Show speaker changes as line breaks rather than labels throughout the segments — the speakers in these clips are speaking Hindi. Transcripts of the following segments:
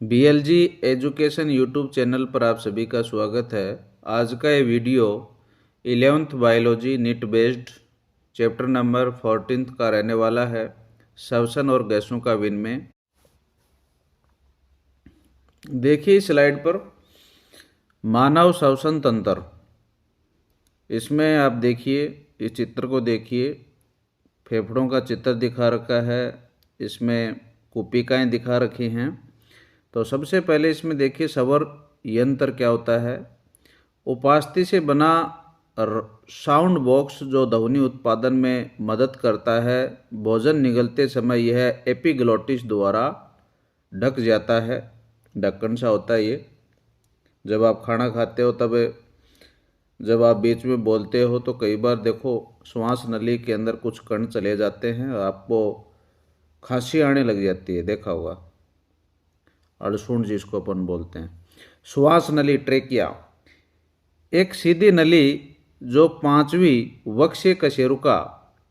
BLG एजुकेशन यूट्यूब चैनल पर आप सभी का स्वागत है। आज का ये video 11th biology NEET based chapter number 14 का रहने वाला है, श्वसन और गैसों का विनिमय। देखिए स्लाइड पर मानव श्वसन तंत्र। इसमें आप देखिए, इस चित्र को देखिए, फेफड़ों का चित्र दिखा रखा है, इसमें कुपिकाएँ दिखा रखी हैं। तो सबसे पहले इसमें देखिए स्वर यंत्र क्या होता है। उपास्थि से बना साउंड बॉक्स जो ध्वनि उत्पादन में मदद करता है। भोजन निगलते समय यह एपिग्लोटिस द्वारा ढक जाता है, ढक्कन सा होता है ये। जब आप खाना खाते हो तब जब आप बीच में बोलते हो तो कई बार देखो श्वास नली के अंदर कुछ कण चले जाते हैं, आपको खांसी आने लग जाती है, देखा होगा, अड़सुण जिसको अपन बोलते हैं। श्वास नली ट्रेकिया एक सीधी नली जो पांचवी वक्ष्य कशेरुका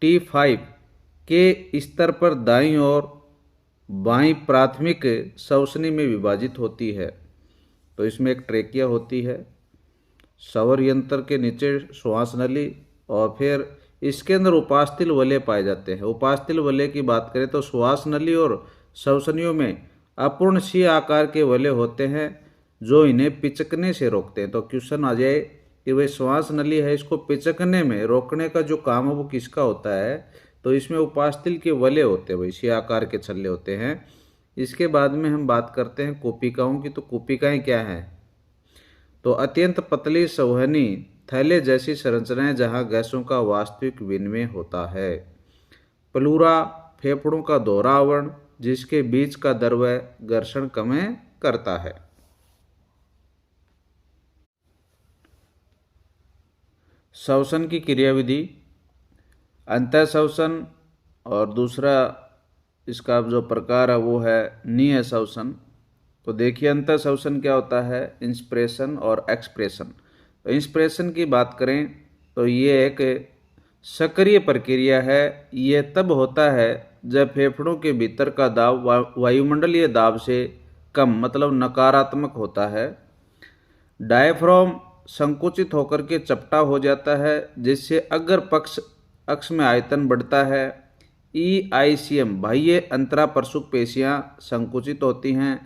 T5 के स्तर पर दाईं और बाईं प्राथमिक श्वसनी में विभाजित होती है। तो इसमें एक ट्रेकिया होती है, स्वर यंत्र के नीचे श्वास नली, और फिर इसके अंदर उपास्थि वलय पाए जाते हैं। उपास्थि वलय की बात करें तो श्वास नली और श्वसनियों में अपूर्ण सी आकार के वलय होते हैं जो इन्हें पिचकने से रोकते हैं। तो क्वेश्चन आ जाए कि वह श्वास नली है, इसको पिचकने में रोकने का जो काम है वो किसका होता है। तो इसमें उपास्थि के वलय होते हैं, वही सी आकार के छल्ले होते हैं। इसके बाद में हम बात करते हैं कुपिकाओं की। तो कुपिकाएं क्या हैं? तो अत्यंत पतली संवहनी थैले जैसी संरचनाएं जहां गैसों का वास्तविक विनिमय होता है। प्लूरा फेफड़ों का दोहरा आवरण जिसके बीच का द्रव्य घर्षण कम करता है। श्वसन की क्रियाविधि अंतः श्वसन, और दूसरा इसका जो प्रकार है वो है नीय श्वसन। तो देखिए अंतः श्वसन क्या होता है, इंस्पिरेशन और एक्सप्रेशन। तो इंस्पिरेशन की बात करें तो ये एक सक्रिय प्रक्रिया है। ये तब होता है जब फेफड़ों के भीतर का दाब वायुमंडलीय दाब से कम, मतलब नकारात्मक होता है। डायफ्राम संकुचित होकर के चपटा हो जाता है जिससे अग्र पक्ष अक्ष में आयतन बढ़ता है। EICM बाह्य अंतरापरशुक पेशियां संकुचित होती हैं,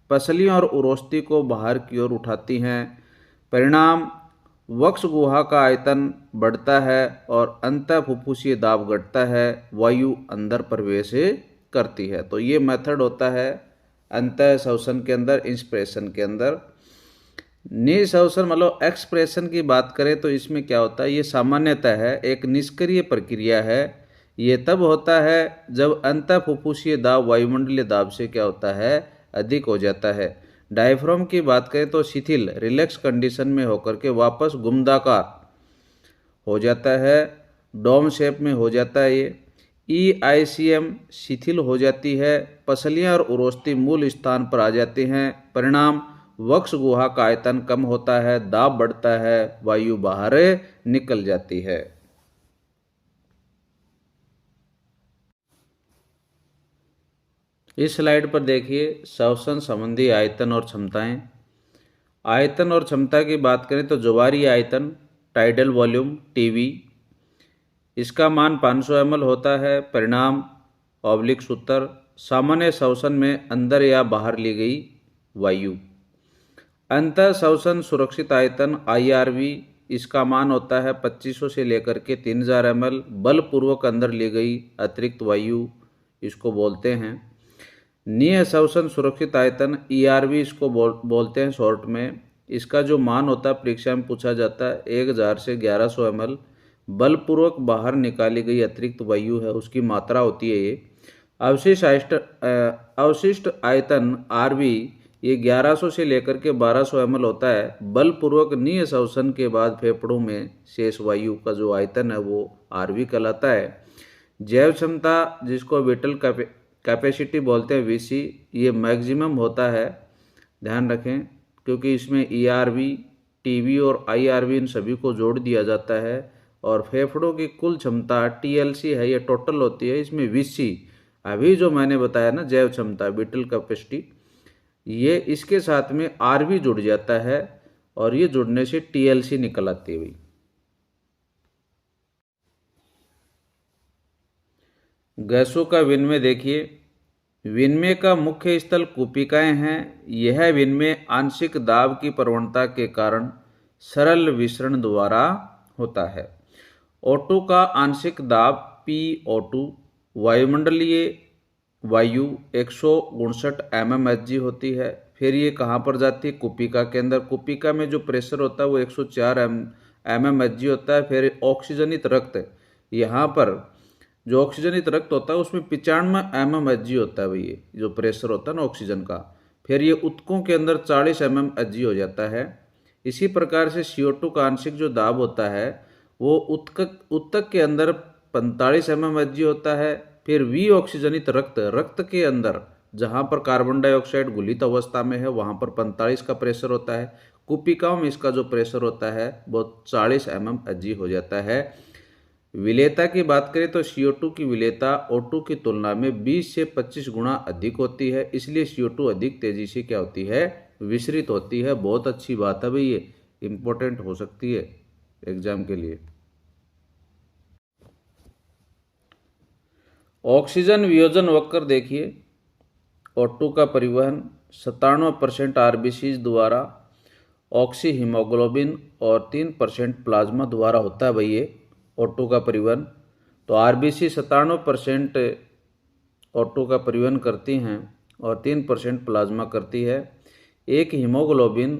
पसलियों और उरोस्थि को बाहर की ओर उठाती हैं। परिणाम वक्ष गुहा का आयतन बढ़ता है और अंतः फुफ्फुसीय दाब घटता है, वायु अंदर प्रवेश करती है। तो ये मेथड होता है अंतः श्वसन के अंदर, इंस्पिरेशन के अंदर। निःश्वसन मतलब एक्सप्रेशन की बात करें तो इसमें क्या होता है, ये सामान्यतः है एक निष्क्रिय प्रक्रिया है। ये तब होता है जब अंतः फुफ्फुसीय दाब वायुमंडलीय दाब से क्या होता है, अधिक हो जाता है। डायफ्राम की बात करें तो शिथिल रिलैक्स कंडीशन में होकर के वापस गुम्फाकार हो जाता है, डोम शेप में हो जाता है ये। EICM शिथिल हो जाती है, पसलियां और उरोस्थि मूल स्थान पर आ जाती हैं। परिणाम वक्ष गुहा का आयतन कम होता है, दाब बढ़ता है, वायु बाहर निकल जाती है। इस स्लाइड पर देखिए श्वसन संबंधी आयतन और क्षमताएं। आयतन और क्षमता की बात करें तो ज्वारीय आयतन टाइडल वॉल्यूम TV, इसका मान 500 ml होता है। परिणाम ऑब्लिक सूत्र सामान्य श्वसन में अंदर या बाहर ली गई वायु। अंतः श्वसन सुरक्षित आयतन IRV, इसका मान होता है 2500 से लेकर के 3000 ml। बलपूर्वक अंदर ली गई अतिरिक्त वायु इसको बोलते हैं। नीय श्वसन सुरक्षित आयतन ERV इसको बोलते हैं शॉर्ट में। इसका जो मान होता है परीक्षा में पूछा जाता है 1000 से 1100 ml। बलपूर्वक बाहर निकाली गई अतिरिक्त वायु है, उसकी मात्रा होती है ये। अवशिष्ट आयतन RV ये 1100 से लेकर के 1200 ml होता है। बलपूर्वक नीय श्वसन के बाद फेफड़ों में शेष वायु का जो आयतन है वो RV कहलाता है। जैव क्षमता जिसको विटल कैपेसिटी बोलते हैं VC, ये मैक्सिमम होता है, ध्यान रखें, क्योंकि इसमें ERV, TV और IRV इन सभी को जोड़ दिया जाता है। और फेफड़ों की कुल क्षमता TLC है, ये टोटल होती है। इसमें VC अभी जो मैंने बताया ना, जैव क्षमता विटल कैपेसिटी, ये इसके साथ में आर भी जुड़ जाता है और ये जुड़ने से TLC निकल आती है भाई। गैसों का विनिमय देखिए, विनिमय का मुख्य स्थल कूपिकाएं हैं। यह विनिमय आंशिक दाब की प्रवणता के कारण सरल विसरण द्वारा होता है। O2 का आंशिक दाब PO2 वायुमंडलीय वायु 159 mmHg होती है। फिर ये कहाँ पर जाती है? कूपिका के अंदर। कूपिका में जो प्रेशर होता है वो 104 mmHg होता है। फिर ऑक्सीजनित रक्त, यहाँ पर जो ऑक्सीजनित रक्त होता है उसमें 95 mmHg होता है भाई, ये जो प्रेशर होता है ना ऑक्सीजन का। फिर ये उत्तकों के अंदर 40 mmHg हो जाता है। इसी प्रकार से CO2 का आंशिक जो दाब होता है वो उत्तक के अंदर 45 mmHg होता है। फिर ऑक्सीजनित रक्त के अंदर जहाँ पर कार्बन डाइऑक्साइड गुलित अवस्था में है वहाँ पर 45 का प्रेशर होता है। कूपिकाओं में इसका जो प्रेशर होता है वो 40 mmHg हो जाता है। विलेयता की बात करें तो CO2 की विलेयता O2 की तुलना में 20 से 25 गुना अधिक होती है, इसलिए CO2 अधिक तेजी से क्या होती है? विसरित होती है। बहुत अच्छी बात है भाई, ये इंपॉर्टेंट हो सकती है एग्जाम के लिए। ऑक्सीजन वियोजन वक्र देखिए, O2 का परिवहन 97% RBCs द्वारा, ऑक्सी हीमोग्लोबिन और 3% प्लाज्मा द्वारा होता है भाई ये O2 का परिवहन। तो RBC 97% O2 का परिवहन करती हैं और 3% प्लाज्मा करती है। एक हीमोग्लोबिन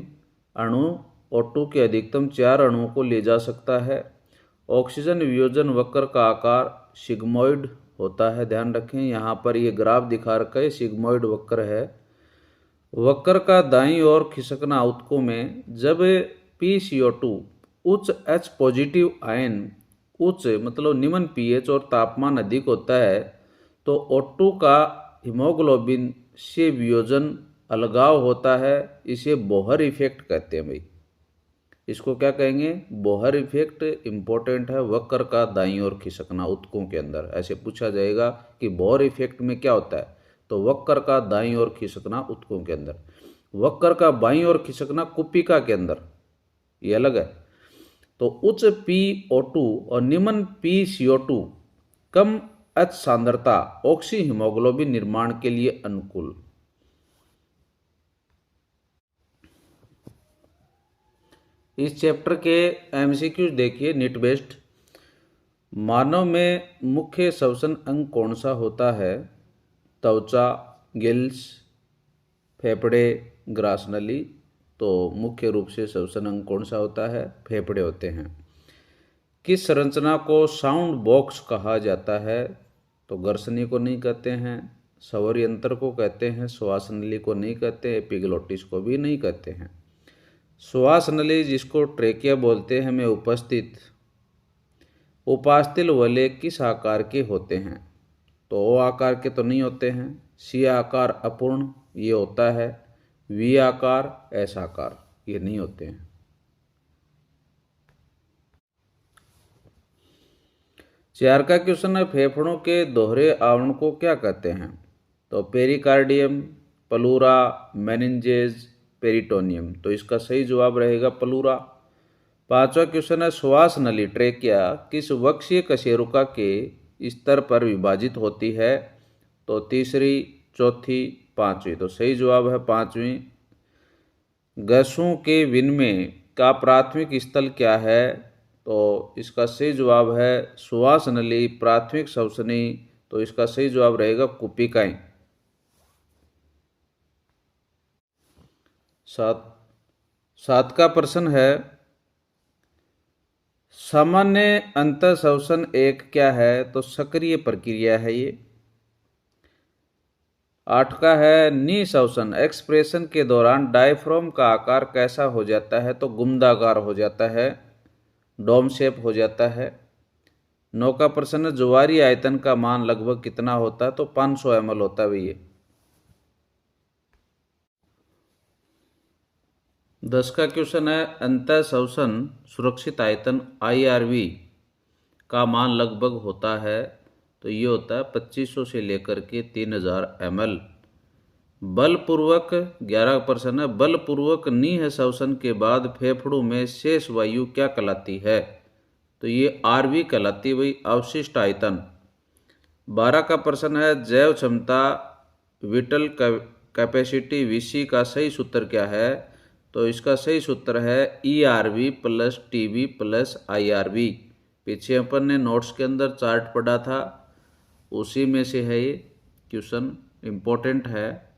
अणु O2 के अधिकतम 4 अणुओं को ले जा सकता है। ऑक्सीजन वियोजन वक्र का आकार सिग्मोइड होता है, ध्यान रखें। यहाँ पर ये ग्राफ दिखा रखा है, सिग्मोइड वक्र है। वक्र का दाईं ओर खिसकना ऊतकों में, जब PCO2 उच्च H पॉजिटिव आयन, उच्च मतलब निम्न pH और तापमान अधिक होता है तो O2 का हीमोग्लोबिन से वियोजन अलगाव होता है। इसे बोहर इफेक्ट कहते हैं भाई। इसको क्या कहेंगे? बोहर इफेक्ट इंपॉर्टेंट है। वक्र का दाईं ओर खिसकना ऊतकों के अंदर, ऐसे पूछा जाएगा कि बोहर इफेक्ट में क्या होता है? तो वक्र का दाईं ओर खिसकना ऊतकों के अंदर। वक्र का बाईं ओर खिसकना कूपिका के अंदर, ये अलग है। तो उच्च PO2 और निम्न PCO2 कम H सांद्रता ऑक्सी हीमोग्लोबिन निर्माण के लिए अनुकूल। इस चैप्टर के MCQ देखिए, नीट बेस्ड। मानव में मुख्य श्वसन अंग कौन सा होता है? त्वचा, गिल्स, फेफड़े, ग्रासनली। तो मुख्य रूप से श्वसन अंग कौन सा होता है? फेफड़े होते हैं। किस संरचना को साउंड बॉक्स कहा जाता है? तो गर्सनी को नहीं कहते हैं, स्वर यंत्र को कहते हैं, श्वास नली को नहीं कहते, एपिग्लोटिस को भी नहीं कहते हैं। श्वास नली जिसको ट्रेकिया बोलते हैं में उपस्थित उपास्थल वलय किस आकार के होते हैं? तो O आकार के तो नहीं होते हैं। C आकार अपूर्ण ये होता है। V आकार, S आकार ये नहीं होते हैं। चार का क्वेश्चन है, फेफड़ों के दोहरे आवरण को क्या कहते हैं? तो पेरिकार्डियम, प्लूरा, मेनिंजेज, पेरिटोनियम। तो इसका सही जवाब रहेगा प्लूरा। पांचवा क्वेश्चन है, श्वास नली ट्रेकिया किस वक्षीय कशेरुका के स्तर पर विभाजित होती है? तो तीसरी, चौथी, पांचवी। तो सही जवाब है पांचवी। गैसों के विनिमय का प्राथमिक स्थल क्या है? तो इसका सही जवाब है श्वास नली, प्राथमिक श्वसनी। तो इसका सही जवाब रहेगा कूपिकाएं। सात का प्रश्न है, सामान्य अंतः श्वसन एक क्या है? तो सक्रिय प्रक्रिया है ये। 8 का है, निःश्वसन एक्सप्रेशन के दौरान डायफ्राम का आकार कैसा हो जाता है? तो गुम्दाकार हो जाता है, डोम शेप हो जाता है। 9 का प्रश्न है, ज्वारीय आयतन का मान लगभग कितना होता है? तो 500 ml होता है भैया। 10 का क्वेश्चन है, अंतः श्वसन सुरक्षित आयतन IRV का मान लगभग होता है? तो ये होता है 2500 से लेकर के 3000 ml। बलपूर्वक 11% है, बलपूर्वक नीह श्वसन के बाद फेफड़ों में शेष वायु क्या कहलाती है? तो ये आरवी कहलाती है भाई, अवशिष्ट आयतन। 12 का प्रश्न है, जैव क्षमता विटल कैपेसिटी वीसी का सही सूत्र क्या है? तो इसका सही सूत्र है ERV plus TB plus IRV। पीछे अपन ने नोट्स के अंदर चार्ट पढ़ा था, उसी में से है ये क्वेश्चन, इम्पोर्टेंट है।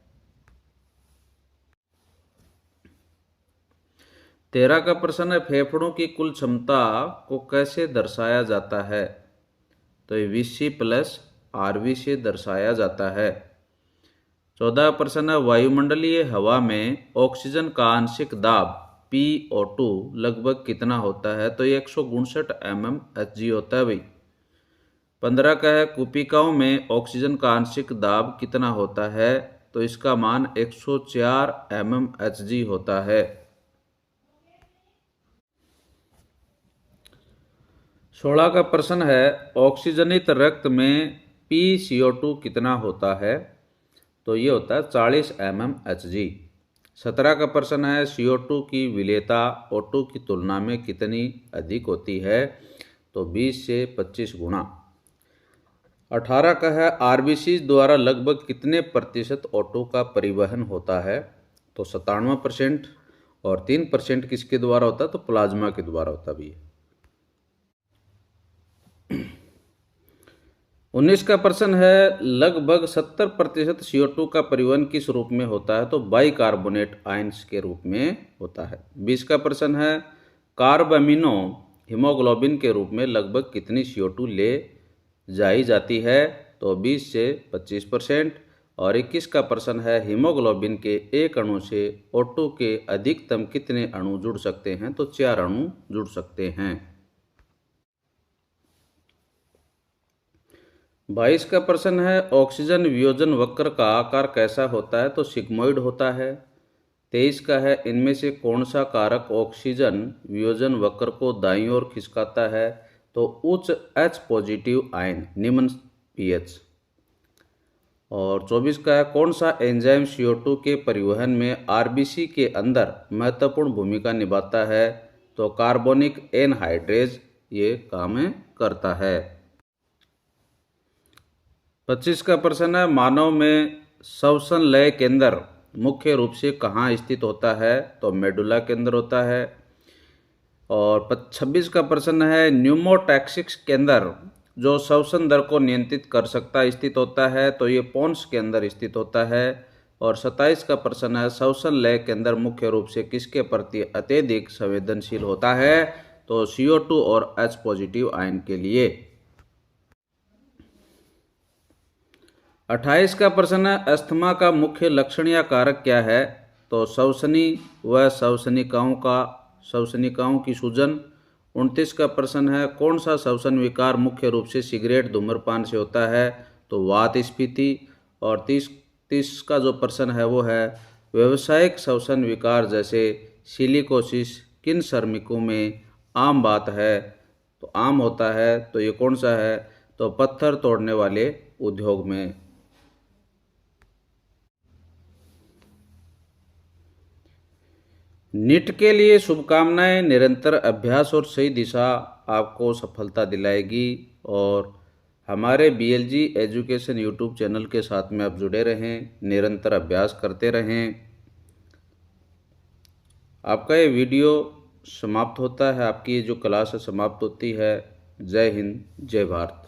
13 का प्रश्न है, फेफड़ों की कुल क्षमता को कैसे दर्शाया जाता है? तो ये VC प्लस RV से दर्शाया जाता है। 14 प्रश्न है, वायुमंडलीय हवा में ऑक्सीजन का आंशिक दाब PO2 लगभग कितना होता है? तो ये 159 mmHg होता है भाई। 15 का है, कूपिकाओं में ऑक्सीजन का आंशिक दाब कितना होता है? तो इसका मान 104 mmHg होता है। 16 का प्रश्न है, ऑक्सीजनित रक्त में PCO2 कितना होता है? तो ये होता है 40 mmHg। 17 का प्रश्न है, CO2 की विलेयता O2 की तुलना में कितनी अधिक होती है? तो 20 से 25 गुना। 18 का है, RBC द्वारा लगभग कितने प्रतिशत O2 का परिवहन होता है? तो 97%। और 3% किसके द्वारा होता है? तो प्लाज्मा के द्वारा होता भी है। 19 का प्रश्न है, लगभग 70% CO2 का परिवहन किस रूप में होता है? तो बाइकार्बोनेट आयंस के रूप में होता है। 20 का प्रश्न है, कार्बामिनो हीमोग्लोबिन के रूप में लगभग कितनी CO2 ले जाई जाती है? तो 20 से 25%। और 21 का प्रश्न है, हीमोग्लोबिन के एक अणु से O2 के अधिकतम कितने अणु जुड़ सकते हैं? तो 4 अणु जुड़ सकते हैं। 22 का प्रश्न है, ऑक्सीजन वियोजन वक्र का आकार कैसा होता है? तो सिग्मोइड होता है। 23 का है, इनमें से कौन सा कारक ऑक्सीजन वियोजन वक्र को दाईं ओर खिसकाता है? तो उच्च H पॉजिटिव आयन, निम्न pH। और 24 का है, कौन सा एंजाइम CO2 के परिवहन में RBC के अंदर महत्वपूर्ण भूमिका निभाता है? तो कार्बोनिक एनहाइड्रेज ये काम करता है। 25 का प्रश्न है, मानव में श्वसन लय केंद्र मुख्य रूप से कहाँ स्थित होता है? तो मेडुला के अंदर होता है। और 26 का प्रश्न है, न्यूमोटैक्सिस केंद्र जो श्वसन दर को नियंत्रित कर सकता स्थित होता है? तो ये पोन्स के अंदर स्थित होता है। और 27 का प्रश्न है, श्वसन लय केंद्र मुख्य रूप से किसके प्रति अत्यधिक संवेदनशील होता है? तो CO2 और H पॉजिटिव आयन के लिए। 28 का प्रश्न है, अस्थमा का मुख्य लक्षण या कारक क्या है? तो श्वसनी व श्वसनिकाओं की सूजन। 29 का प्रश्न है, कौन सा श्वसन विकार मुख्य रूप से सिगरेट धूम्रपान से होता है? तो वात स्फीति। और 30 का जो प्रश्न है वो है, व्यावसायिक श्वसन विकार जैसे सिलिकोसिस किन श्रमिकों में आम बात है? तो आम होता है, तो ये कौन सा है? तो पत्थर तोड़ने वाले उद्योग में। नीट के लिए शुभकामनाएं। निरंतर अभ्यास और सही दिशा आपको सफलता दिलाएगी। और हमारे BLG एजुकेशन यूट्यूब चैनल के साथ में आप जुड़े रहें, निरंतर अभ्यास करते रहें। आपका ये वीडियो समाप्त होता है, आपकी ये जो क्लास है समाप्त होती है। जय हिंद, जय भारत।